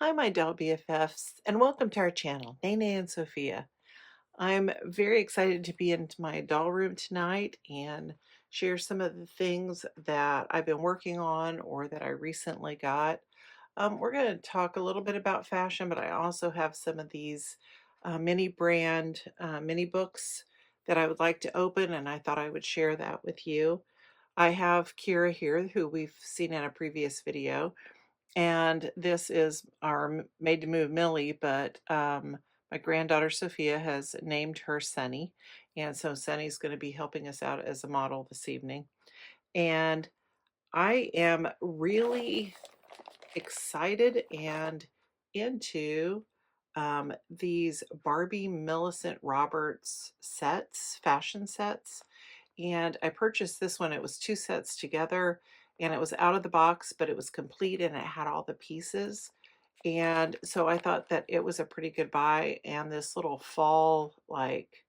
Hi, my doll BFFs, and welcome to our channel, Nene and Sophia. I'm very excited to be in my doll room tonight and share some of the things that I've been working on or that I recently got. We're going to talk a little bit about fashion, but I also have some of these mini brand mini books that I would like to open, and I thought I would share that with you. I have Kira here, who we've seen in a previous video, and this is our Made to Move Millie, but my granddaughter Sophia has named her Sunny. And so Sunny's going to be helping us out as a model this evening. And I am really excited and into these Barbie Millicent Roberts sets, fashion sets. And I purchased this one. It was two sets together and it was out of the box, but it was complete and it had all the pieces. And so I thought that it was a pretty good buy. And this little fall, like,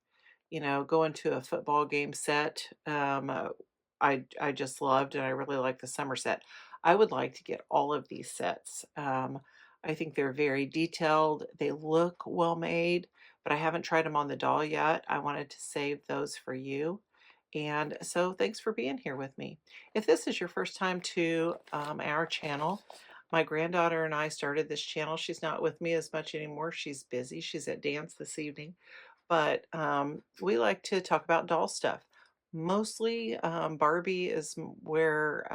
going to a football game set, I just loved, and I really like the summer set. I would like to get all of these sets. I think they're very detailed. They look well made, but I haven't tried them on the doll yet. I wanted to save those for you. And so thanks for being here with me. If this is your first time to our channel, my granddaughter and I started this channel. She's not with me as much anymore. She's busy. She's at dance this evening. But we like to talk about doll stuff. Mostly Barbie is where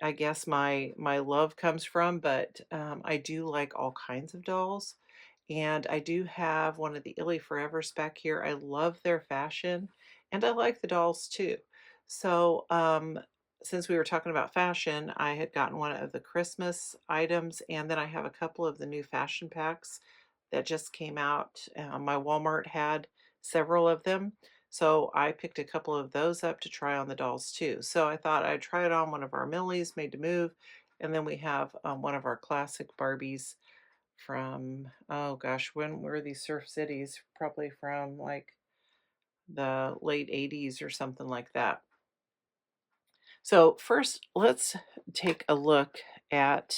I guess my love comes from, but I do like all kinds of dolls. And I do have one of the Illy Forevers back here. I love their fashion and I like the dolls too. So since we were talking about fashion, I had gotten one of the Christmas items, and then I have a couple of the new fashion packs that just came out. My Walmart had several of them. So I picked a couple of those up to try on the dolls too. So I thought I'd try it on one of our Millies Made to Move. And then we have one of our classic Barbies from, oh gosh, when were these Surf Cities? Probably from like the late 80s or something like that. So first, let's take a look at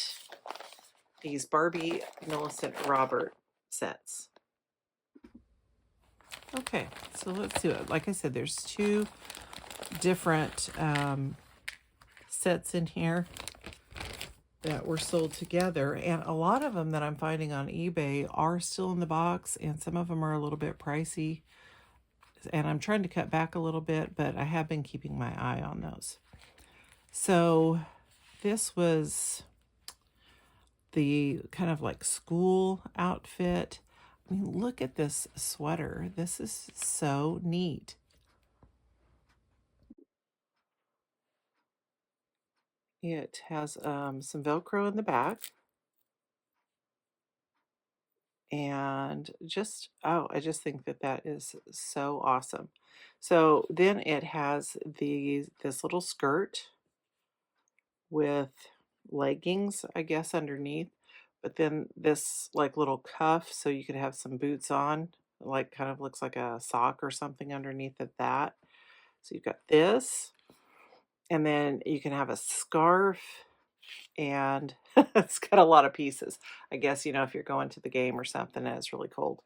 these Barbie Millicent Robert sets. Okay, so let's do it. Like I said, there's two different sets in here that were sold together, and a lot of them that I'm finding on eBay are still in the box, and some of them are a little bit pricey, and I'm trying to cut back a little bit, but I have been keeping my eye on those. So this was the kind of like school outfit. I mean, look at this sweater. This is so neat. It has some Velcro in the back, and just, oh, I just think that that is so awesome. So then it has this little skirt with leggings, I guess, underneath, but then this like little cuff so you could have some boots on, like kind of looks like a sock or something underneath of that. So you've got this, and then you can have a scarf, and it's got a lot of pieces. I guess, if you're going to the game or something and it's really cold.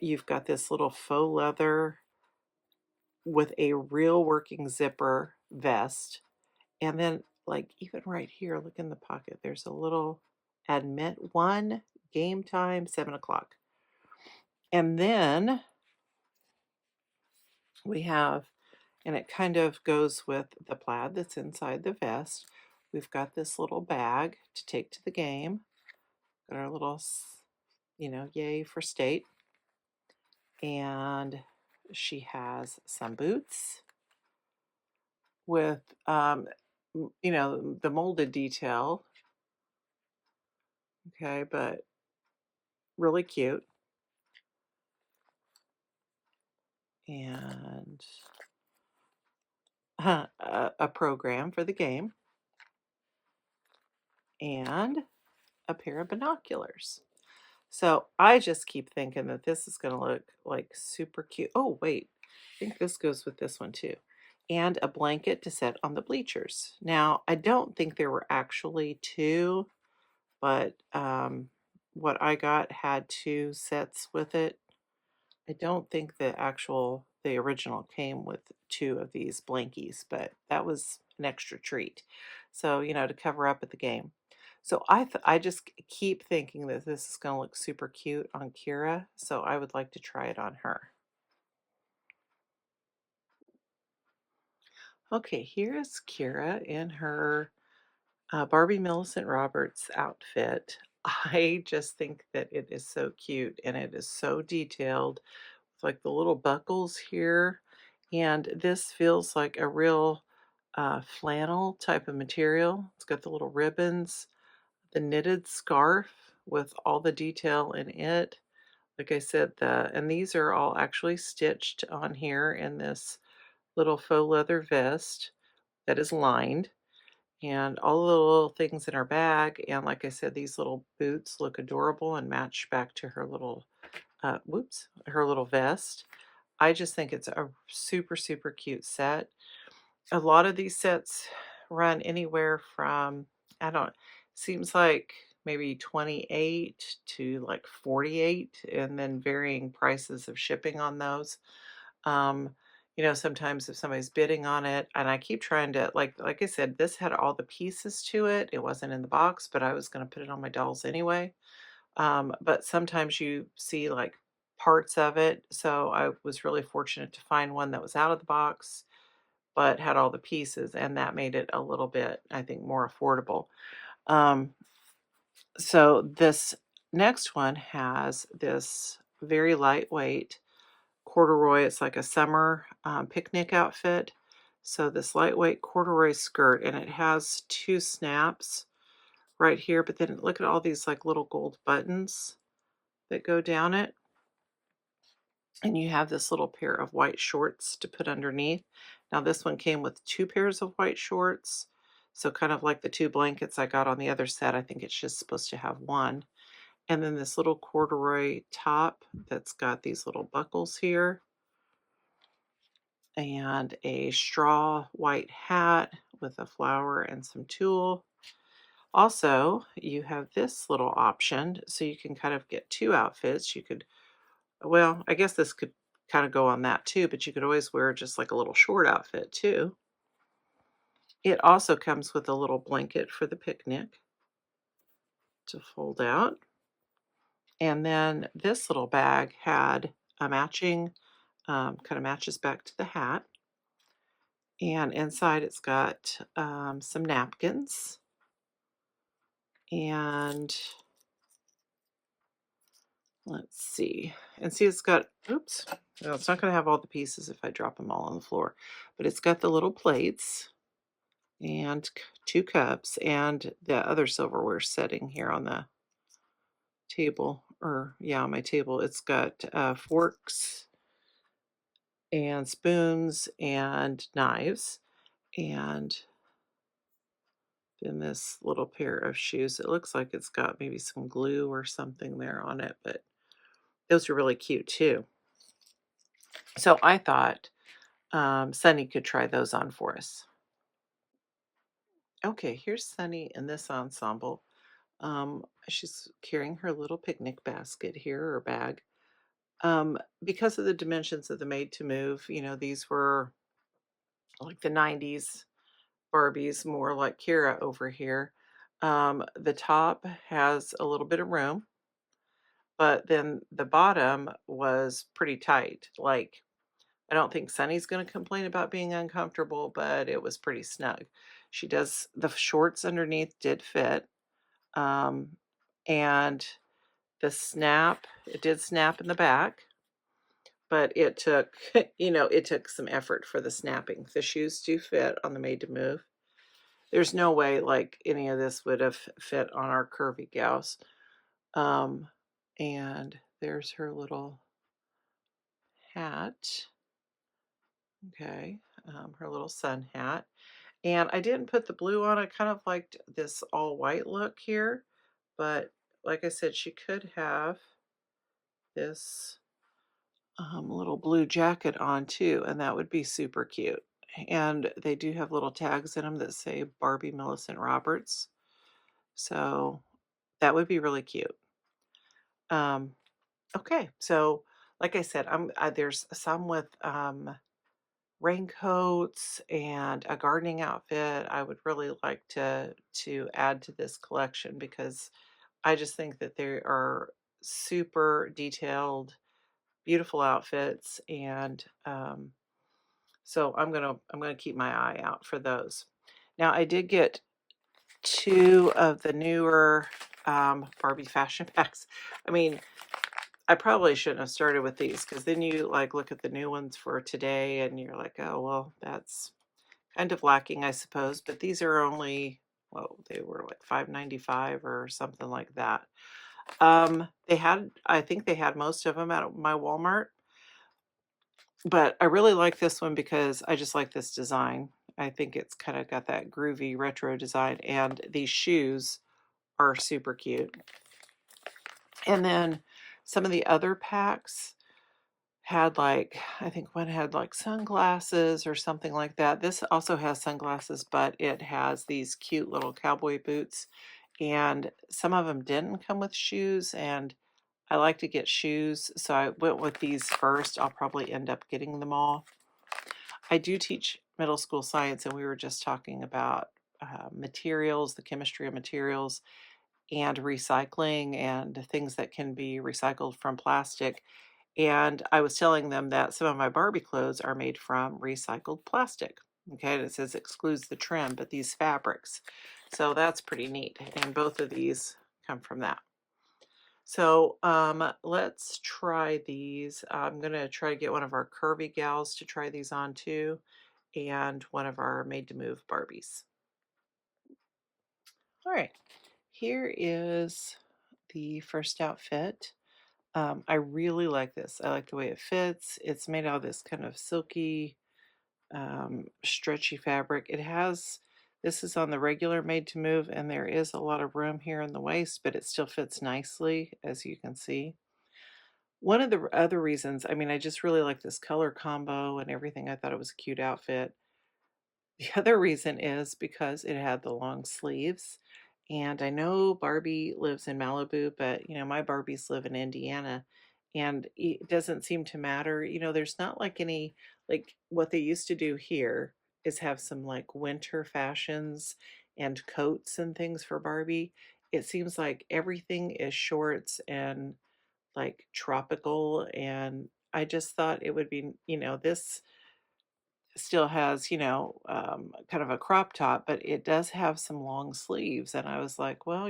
You've got this little faux leather with a real working zipper vest. And then, like, even right here, look in the pocket, there's a little admit one, game time, 7 o'clock. And then we have, and it kind of goes with the plaid that's inside the vest. We've got this little bag to take to the game. Got our little, yay for state. And she has some boots with, the molded detail. Okay, but really cute. And a program for the game. And a pair of binoculars. So I just keep thinking that this is going to look like super cute. Oh, wait. I think this goes with this one too. And a blanket to set on the bleachers. Now, I don't think there were actually two but what I got had two sets with it. I don't think the original came with two of these blankies, but that was an extra treat. So, to cover up at the game. So I just keep thinking that this is going to look super cute on Kira, so I would like to try it on her. Okay, here is Kira in her Barbie Millicent Roberts outfit. I just think that it is so cute and it is so detailed, with like the little buckles here. And this feels like a real flannel type of material. It's got the little ribbons, the knitted scarf with all the detail in it. Like I said, and these are all actually stitched on here in this little faux leather vest that is lined, and all the little things in her bag. And like I said, these little boots look adorable and match back to her little, her little vest. I just think it's a super, super cute set. A lot of these sets run anywhere from, I don't, seems like maybe 28 to like 48, and then varying prices of shipping on those. Um, sometimes if somebody's bidding on it, and I keep trying to like I said, this had all the pieces to it. It wasn't in the box, but I was going to put it on my dolls anyway. But sometimes you see like parts of it. So I was really fortunate to find one that was out of the box but had all the pieces, and that made it a little bit, I think, more affordable. Um, so this next one has this very lightweight corduroy. It's like a summer picnic outfit. So this lightweight corduroy skirt, and it has two snaps right here, but then look at all these like little gold buttons that go down it. And you have this little pair of white shorts to put underneath. Now this one came with two pairs of white shorts. So kind of like the two blankets I got on the other set. I think it's just supposed to have one. And then this little corduroy top that's got these little buckles here, and a straw white hat with a flower and some tulle. Also, you have this little option, so you can kind of get two outfits. You could, well, I guess this could kind of go on that too, but you could always wear just like a little short outfit too. It also comes with a little blanket for the picnic to fold out. And then this little bag had a matching, kind of matches back to the hat. And inside it's got some napkins. And let's see. And see, it's got, oops, well, it's not going to have all the pieces if I drop them all on the floor, but it's got the little plates and two cups and the other silverware setting here on the table, or yeah, on my table. It's got forks and spoons and knives, and then this little pair of shoes. It looks like it's got maybe some glue or something there on it, but those are really cute too. So I thought Sunny could try those on for us. Okay, here's Sunny in this ensemble. She's carrying her little picnic basket here, or bag. Because of the dimensions of the Made to Move, these were like the 90s Barbies, more like Kira over here. The top has a little bit of room, but then the bottom was pretty tight. Like, I don't think Sunny's going to complain about being uncomfortable, but it was pretty snug. The shorts underneath did fit. Um, and it did snap in the back, but it took, it took some effort for the snapping. The shoes do fit on the Made to Move. There's no way like any of this would have fit on our curvy gals. Um, and there's her little hat. Okay. Her little sun hat. And I didn't put the blue on. I kind of liked this all white look here, but like I said, she could have this little blue jacket on too, and that would be super cute. And they do have little tags in them that say Barbie Millicent Roberts. So That would be really cute. Um, okay, so like I said, there's some with raincoats and a gardening outfit. I would really like to add to this collection because I just think that they are super detailed, beautiful outfits, and so I'm gonna keep my eye out for those. Now I did get two of the newer Barbie fashion packs. I mean, I probably shouldn't have started with these because then you like look at the new ones for today and you're like, oh well, that's kind of lacking, I suppose. But these are only, well, they were like 5.95 or something like that. I think they had most of them at my Walmart, but I really like this one because I just like this design. I think it's kind of got that groovy retro design, and these shoes are super cute. And then some of the other packs had like, I think one had like sunglasses or something like that. This also has sunglasses, but it has these cute little cowboy boots, and some of them didn't come with shoes, and I like to get shoes, so I went with these first. I'll probably end up getting them all. I do teach middle school science, and we were just talking about materials, the chemistry of materials, and recycling, and things that can be recycled from plastic. And I was telling them that some of my Barbie clothes are made from recycled plastic. Okay, and it says excludes the trim, but these fabrics. So that's pretty neat. And both of these come from that. So let's try these. I'm going to try to get one of our curvy gals to try these on too, and one of our made to move Barbies. All right, here is the first outfit. I really like this. I like the way it fits. It's made out of this kind of silky, stretchy fabric. This is on the regular made to move, and there is a lot of room here in the waist, but it still fits nicely, as you can see. One of the other reasons, I mean, I just really like this color combo and everything. I thought it was a cute outfit. The other reason is because it had the long sleeves. And I know Barbie lives in Malibu, but my Barbies live in Indiana, and it doesn't seem to matter. There's not like any, like what they used to do here is have some like winter fashions and coats and things for Barbie. It seems like everything is shorts and like tropical, and I just thought it would be, this still has, kind of a crop top, but it does have some long sleeves. And I was like, well,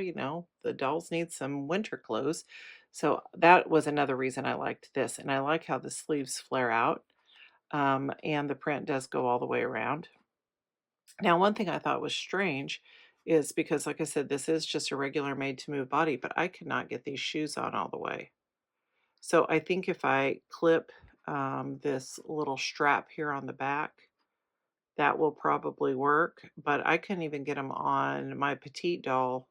the dolls need some winter clothes. So that was another reason I liked this. And I like how the sleeves flare out, and the print does go all the way around. Now, one thing I thought was strange is because, like I said, this is just a regular made to move body, but I could not get these shoes on all the way. So I think if I clip this little strap here on the back, that will probably work, but I couldn't even get them on my petite doll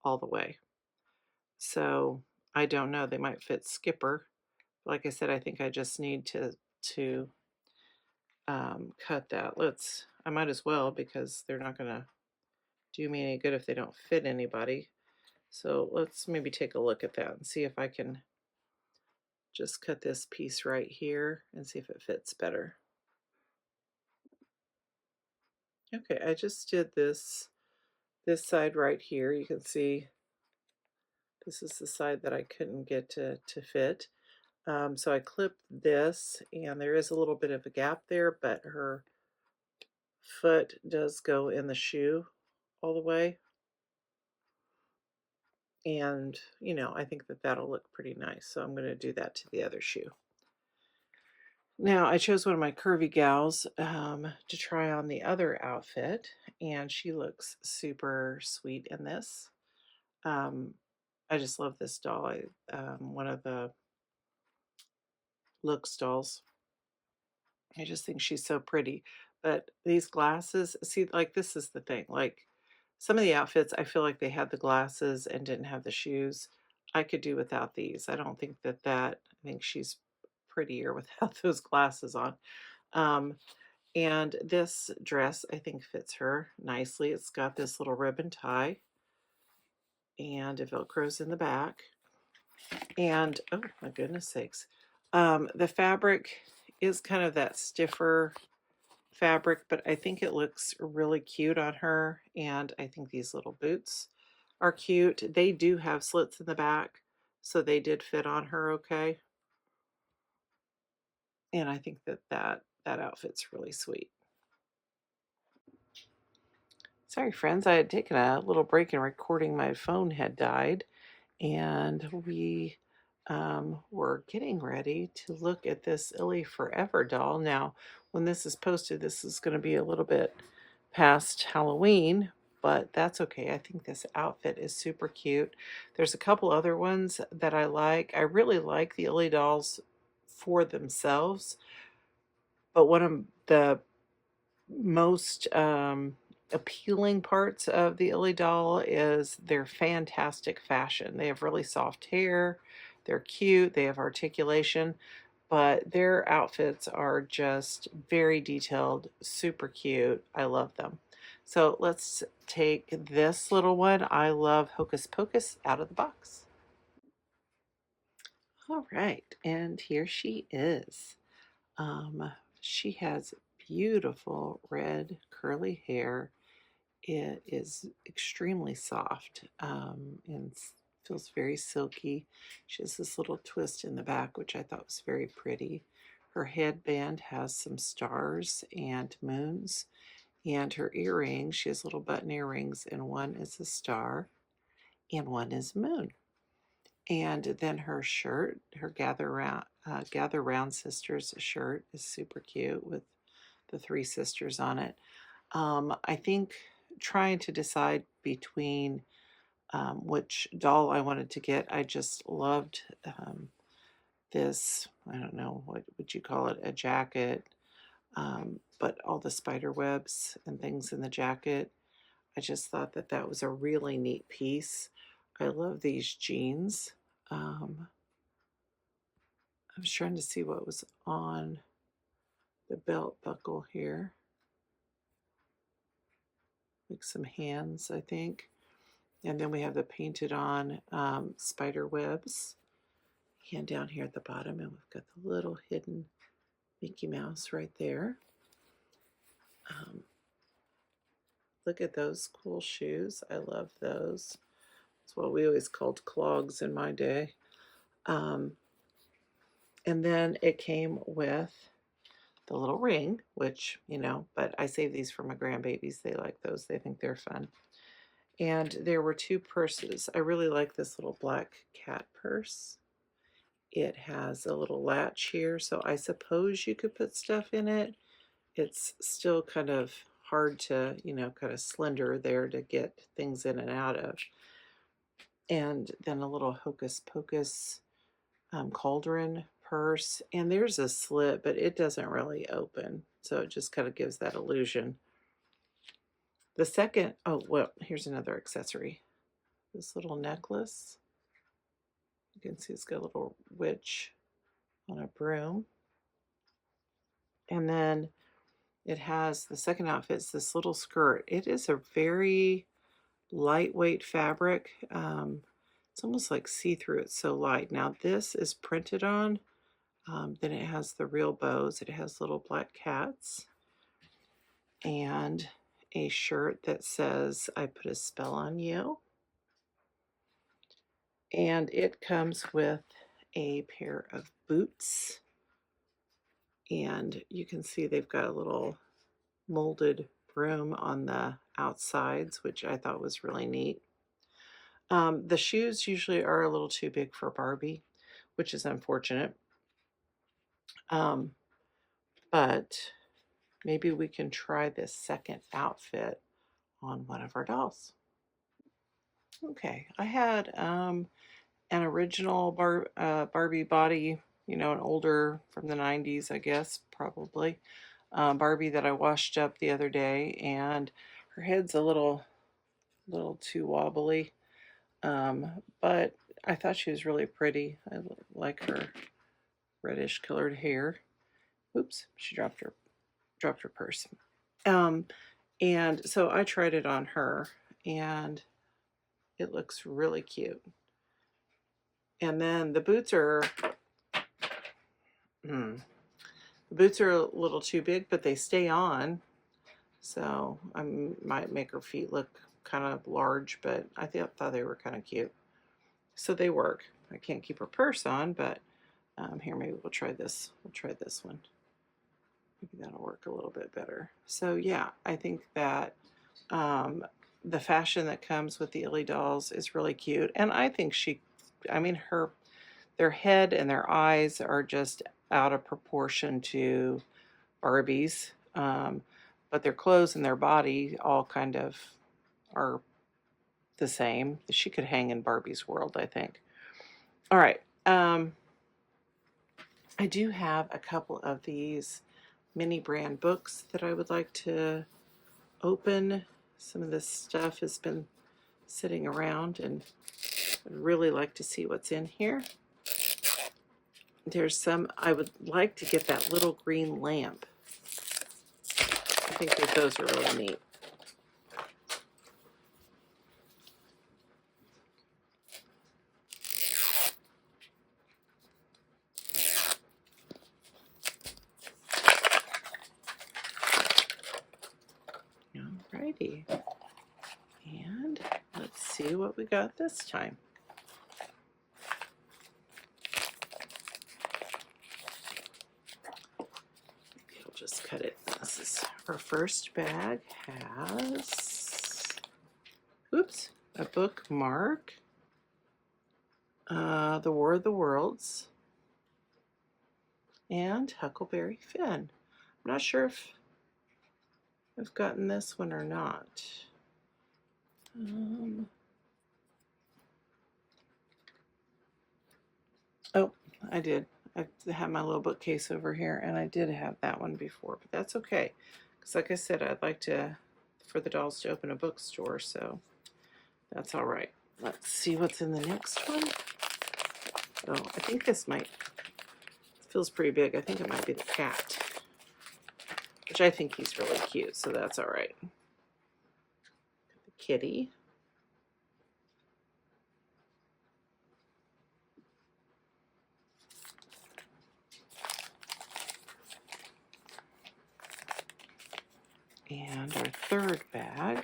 all the way. So I don't know. They might fit Skipper. Like I said, I think I just need to cut that. I might as well because they're not going to do me any good if they don't fit anybody. So let's maybe take a look at that and see if I can just cut this piece right here and see if it fits better. Okay, I just did this side right here. You can see this is the side that I couldn't get to fit. So I clipped this, and there is a little bit of a gap there, but her foot does go in the shoe all the way. And, I think that that'll look pretty nice. So I'm going to do that to the other shoe. Now, I chose one of my curvy gals to try on the other outfit, and she looks super sweet in this. Um, I just love this doll. One of the looks dolls. I just think she's so pretty. But these glasses, see, like this is the thing. Like some of the outfits, I feel like they had the glasses and didn't have the shoes. I could do without these. I don't think I think she's prettier without those glasses on. Um, and this dress, I think, fits her nicely. It's got this little ribbon tie. and it velcros in the back. And oh my goodness sakes, the fabric is kind of that stiffer fabric, but I think it looks really cute on her. And I think these little boots are cute. They do have slits in the back, so they did fit on her okay. And I think that outfit's really sweet. Sorry, friends, I had taken a little break in recording. My phone had died, and we were getting ready to look at this Illy Forever doll. Now, when this is posted, this is going to be a little bit past Halloween, but that's okay. I think this outfit is super cute. There's a couple other ones that I like. I really like the Illy dolls for themselves, but one of the most appealing parts of the Illy doll is their fantastic fashion. They have really soft hair, they're cute, they have articulation, but their outfits are just very detailed, super cute. I love them. So let's take this little one, I Love Hocus Pocus, out of the box. All right, and here she is. She has beautiful red curly hair. It is extremely soft and feels very silky. She has this little twist in the back, which I thought was very pretty. Her headband has some stars and moons, and her earrings, she has little button earrings, and one is a star and one is moon. And then her shirt, her Gather Round Sisters shirt, is super cute with the three sisters on it. I think trying to decide between which doll I wanted to get, I just loved this, I don't know, what would you call it, a jacket, but all the spider webs and things in the jacket. I just thought that that was a really neat piece. I love these jeans. I was trying to see what was on the belt buckle here. Like some hands, I think. And then we have the painted on spider webs. And down here at the bottom, and we've got the little hidden Mickey Mouse right there. Look at those cool shoes. I love those. It's what we always called clogs in my day. And then it came with the little ring, which, you know, but I save these for my grandbabies. They like those. They think they're fun. And there were two purses. I really like this little black cat purse. It has a little latch here, so I suppose you could put stuff in it. It's still kind of hard to, you know, kind of slender there to get things in and out of. And then a little Hocus Pocus cauldron purse. And there's a slit, but it doesn't really open. So it just kind of gives that illusion. The second, oh, well, here's another accessory. This little necklace. You can see it's got a little witch on a broom. And then it has the second outfit, it's this little skirt. It is a very lightweight fabric. It's almost like see-through, it's so light. Now this is printed on, then it has the real bows. It has little black cats and a shirt that says, I put a spell on you. And it comes with a pair of boots. And you can see they've got a little molded broom on the outsides, which I thought was really neat. The shoes usually are a little too big for Barbie, which is unfortunate. But maybe we can try this second outfit on one of our dolls. Okay, I had an original Barbie body, you know, an older from the 90s, I guess, probably. Barbie that I washed up the other day, and her head's a little too wobbly. But I thought she was really pretty. I like her reddish colored hair. Oops, she dropped her purse. And so I tried it on her, and It looks really cute. And then the boots are, the boots are a little too big, but they stay on. So I might make her feet look kind of large, but I thought they were kind of cute. So they work. I can't keep her purse on, but here, maybe we'll try this. We'll try this one. Maybe that'll work a little bit better. So yeah, I think that the fashion that comes with the Illy dolls is really cute. And I think their head and their eyes are just out of proportion to Barbie's. But their clothes and their body all kind of are the same. She could hang in Barbie's world, I think. All right. I do have a couple of these mini brand books that I would like to open. Some of this stuff has been sitting around, and I'd really like to see what's in here. There's some, I would like to get that little green lamp. I think that those are really neat. Alrighty. And let's see what we got this time. Maybe I'll just cut it. This is our first bag has, oops, a bookmark. The War of the Worlds and Huckleberry Finn. I'm not sure if I've gotten this one or not. Oh, I did. I have my little bookcase over here, and I did have that one before, but that's okay. Because like I said, I'd like for the dolls to open a bookstore, so that's all right. Let's see what's in the next one. Oh, I think this feels pretty big. I think it might be the cat, which I think he's really cute, so that's all right. The kitty. And our third bag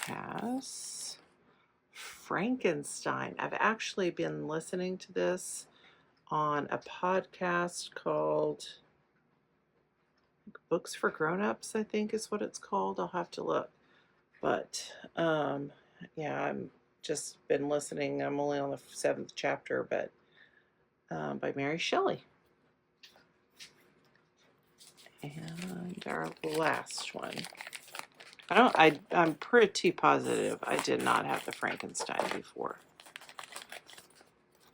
has Frankenstein. I've actually been listening to this on a podcast called Books for Grown-Ups, I think is what it's called. I'll have to look. But yeah, I'm just been listening. I'm only on the 7th chapter, but by Mary Shelley. And our last one. I'm pretty positive I did not have the Frankenstein before.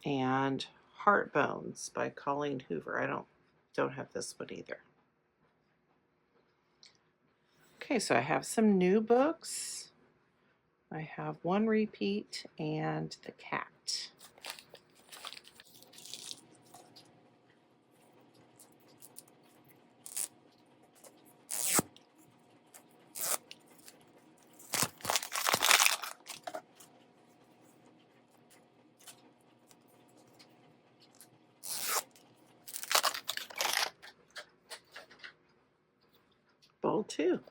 And Heart Bones by Colleen Hoover. I don't have this one either. Okay, so I have some new books. I have one repeat and the cat. Bowl 2.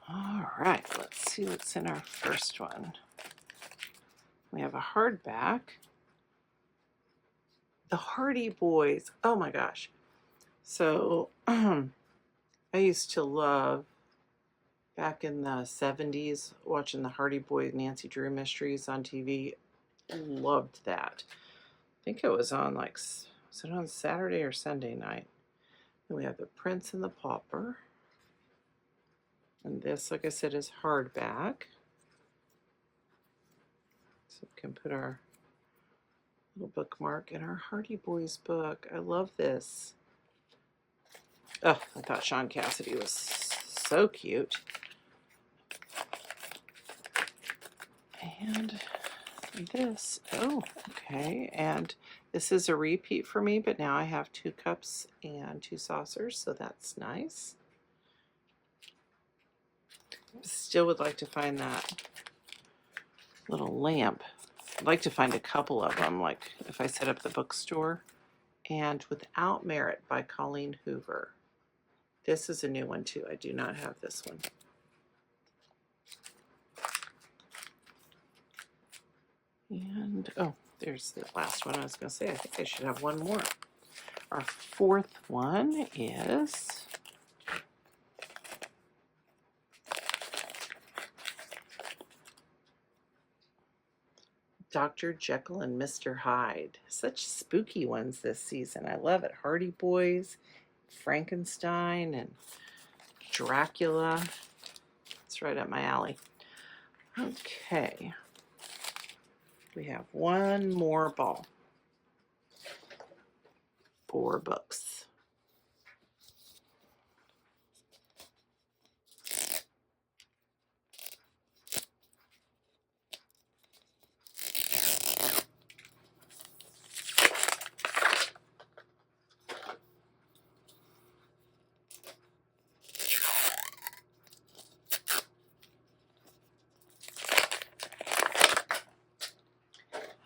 All right, let's see what's in our first one. We have a hardback. The Hardy Boys. Oh my gosh. So I used to love, back in the 70s, watching the Hardy Boys Nancy Drew mysteries on TV. Loved that. I think it was on was it on Saturday or Sunday night? And we have the Prince and the Pauper. And this, like I said, is hardback. So we can put our little bookmark in our Hardy Boys book. I love this. Oh, I thought Sean Cassidy was so cute. And this, oh, okay. And This is a repeat for me, but now I have 2 cups and 2 saucers, so that's nice. Still would like to find that little lamp. I'd like to find a couple of them, like if I set up the bookstore. And Without Merit by Colleen Hoover. This is a new one too. I do not have this one. And, oh, there's the last one I was going to say. I think I should have one more. Our fourth one is Dr. Jekyll and Mr. Hyde. Such spooky ones this season. I love it. Hardy Boys, Frankenstein, and Dracula. It's right up my alley. Okay. We have one more ball. 4 books.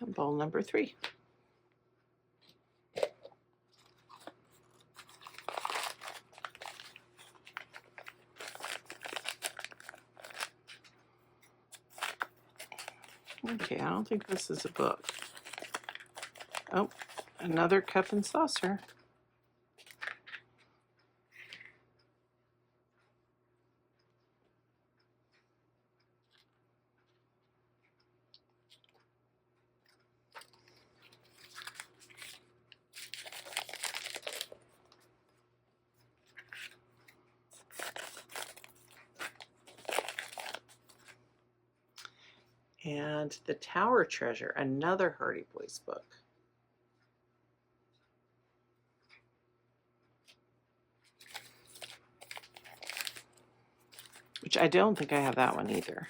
And bowl number 3. Okay, I don't think this is a book. Oh, another cup and saucer. And The Tower Treasure, another Hardy Boys book. Which I don't think I have that one either.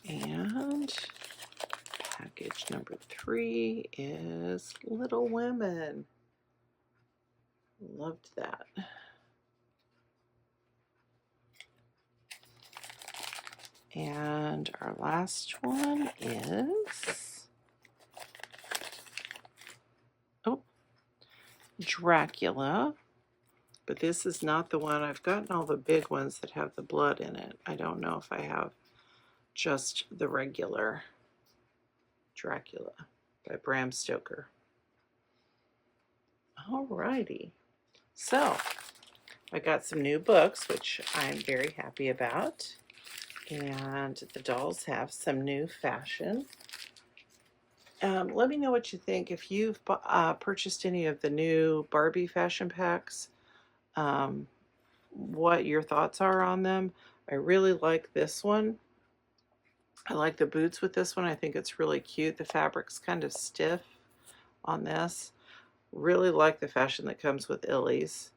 And package number 3 is Little Women. Loved that. And our last one is, oh, Dracula. But this is not the one. I've gotten all the big ones that have the blood in it. I don't know if I have just the regular Dracula by Bram Stoker. Alrighty. So, I got some new books, which I'm very happy about. And the dolls have some new fashion. Let me know what you think. If you've purchased any of the new Barbie fashion packs, what your thoughts are on them. I really like this one. I like the boots with this one. I think it's really cute. The fabric's kind of stiff on this. Really like the fashion that comes with Illy's.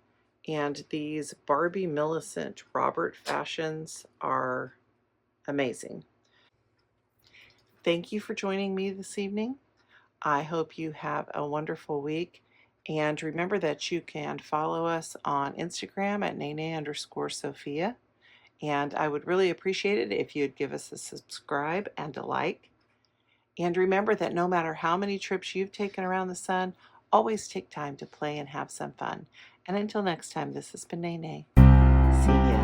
And these Barbie Millicent Robert fashions are amazing. Thank you for joining me this evening. I hope you have a wonderful week. And remember that you can follow us on Instagram at nene_Sophia. And I would really appreciate it if you'd give us a subscribe and a like. And remember that no matter how many trips you've taken around the sun, always take time to play and have some fun. And until next time, this has been Nene. See ya.